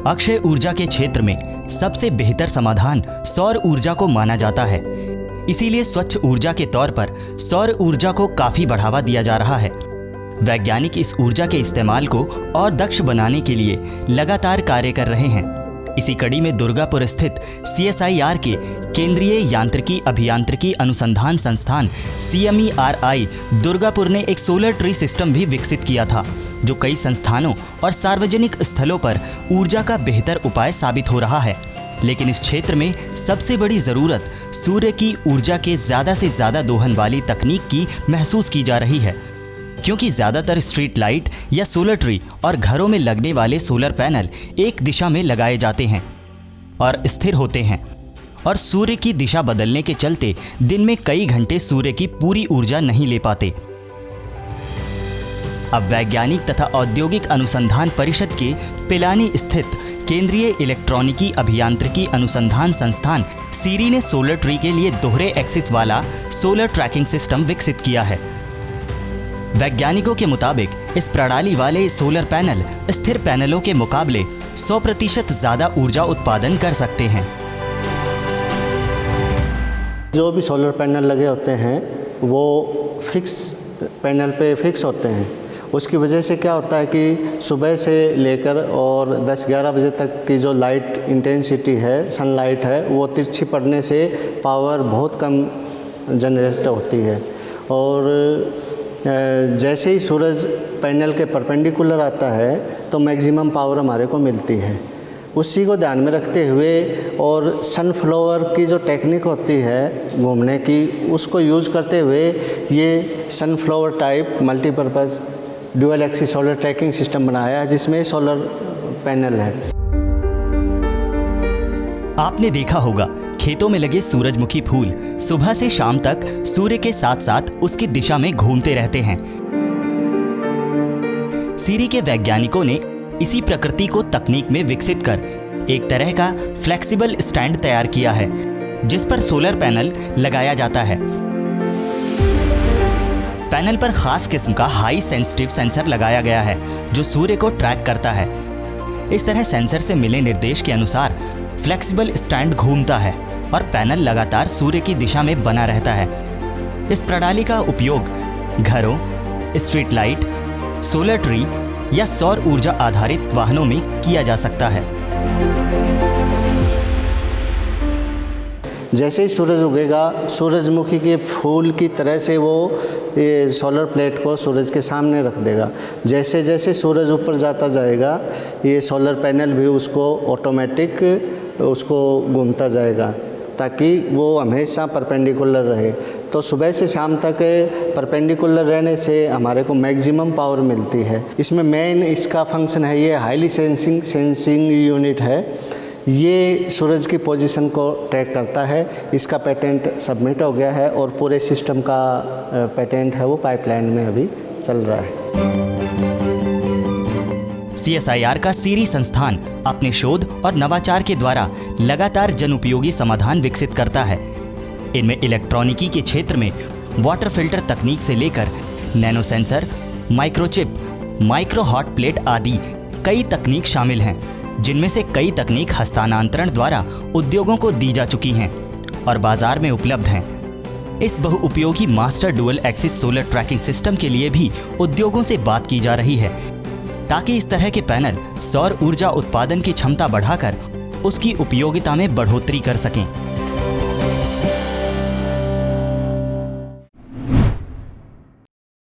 अक्षय ऊर्जा के क्षेत्र में सबसे बेहतर समाधान सौर ऊर्जा को माना जाता है। इसीलिए स्वच्छ ऊर्जा के तौर पर सौर ऊर्जा को काफी बढ़ावा दिया जा रहा है। वैज्ञानिक इस ऊर्जा के इस्तेमाल को और दक्ष बनाने के लिए लगातार कार्य कर रहे हैं। इसी कड़ी में दुर्गापुर स्थित CSIR के केंद्रीय यांत्रिकी अभियांत्रिकी अनुसंधान संस्थान CMERI दुर्गापुर ने एक सोलर ट्री सिस्टम भी विकसित किया था, जो कई संस्थानों और सार्वजनिक स्थलों पर ऊर्जा का बेहतर उपाय साबित हो रहा है। लेकिन इस क्षेत्र में सबसे बड़ी ज़रूरत सूर्य की ऊर्जा के ज़्यादा से ज़्यादा दोहन वाली तकनीक की महसूस की जा रही है, क्योंकि ज़्यादातर स्ट्रीट लाइट या सोलर ट्री और घरों में लगने वाले सोलर पैनल एक दिशा में लगाए जाते हैं और स्थिर होते हैं, और सूर्य की दिशा बदलने के चलते दिन में कई घंटे सूर्य की पूरी ऊर्जा नहीं ले पाते। अब वैज्ञानिक तथा औद्योगिक अनुसंधान परिषद के पिलानी स्थित केंद्रीय इलेक्ट्रॉनिकी अभियांत्रिकी अनुसंधान संस्थान सीरी ने सोलर ट्री के लिए दोहरे एक्सिस वाला सोलर ट्रैकिंग सिस्टम विकसित किया है। वैज्ञानिकों के मुताबिक इस प्रणाली वाले सोलर पैनल स्थिर पैनलों के मुकाबले 100% ज़्यादा ऊर्जा उत्पादन कर सकते हैं। जो भी सोलर पैनल लगे होते हैं वो फिक्स पैनल पे फिक्स होते हैं। उसकी वजह से क्या होता है कि सुबह से लेकर और 10-11 बजे तक की जो लाइट इंटेंसिटी है, सनलाइट है, वो तिरछी पड़ने से पावर बहुत कम जनरेट होती है। और जैसे ही सूरज पैनल के परपेंडिकुलर आता है तो मैक्सिमम पावर हमारे को मिलती है। उसी को ध्यान में रखते हुए और सनफ्लावर की जो टेक्निक होती है घूमने की, उसको यूज़ करते हुए ये sunflower type multipurpose dual axis solar tracking system बनाया है, जिसमें सोलर पैनल है। आपने देखा होगा खेतों में लगे सूरजमुखी फूल सुबह से शाम तक सूर्य के साथ साथ उसकी दिशा में घूमते रहते हैं। सीरी के वैज्ञानिकों ने इसी प्रकृति को तकनीक में विकसित कर एक तरह का फ्लेक्सिबल स्टैंड तैयार किया है, जिस पर सोलर पैनल लगाया जाता है। पैनल पर खास किस्म का हाई सेंसिटिव सेंसर लगाया गया है, जो सूर्य को ट्रैक करता है। इस तरह सेंसर से मिले निर्देश के अनुसार फ्लेक्सिबल स्टैंड घूमता है और पैनल लगातार सूर्य की दिशा में बना रहता है। इस प्रणाली का उपयोग घरों, स्ट्रीट लाइट, सोलर ट्री या सौर ऊर्जा आधारित वाहनों में किया जा सकता है। जैसे ही सूरज उगेगा, सूरजमुखी के फूल की तरह से वो ये सोलर प्लेट को सूरज के सामने रख देगा। जैसे जैसे सूरज ऊपर जाता जाएगा, ये सोलर पैनल भी उसको ऑटोमेटिक उसको घूमता जाएगा, ताकि वो हमेशा परपेंडिकुलर रहे। तो सुबह से शाम तक परपेंडिकुलर रहने से हमारे को मैक्सिमम पावर मिलती है। इसमें मेन इसका फंक्शन है, ये हाईली सेंसिंग यूनिट है। ये सूरज की पोजीशन को ट्रैक करता है। इसका पेटेंट सबमिट हो गया है और पूरे सिस्टम का पेटेंट है वो पाइपलाइन में अभी चल रहा है। CSIR का सीरी संस्थान अपने शोध और नवाचार के द्वारा लगातार जनउपयोगी समाधान विकसित करता है। इनमें इलेक्ट्रॉनिकी के क्षेत्र में वाटर फिल्टर तकनीक से लेकर nano sensor, microchip, micro hot plate आदि कई तकनीक शामिल हैं, जिनमें से कई तकनीक हस्तांतरण द्वारा उद्योगों को दी जा चुकी हैं और बाजार में उपलब्ध हैं। इस बहुउपयोगी master dual axis solar tracking system के लिए भी उद्योगों से बात की जा रही है, ताकि इस तरह के पैनल सौर ऊर्जा उत्पादन की क्षमता बढ़ाकर उसकी उपयोगिता में बढ़ोतरी कर सकें।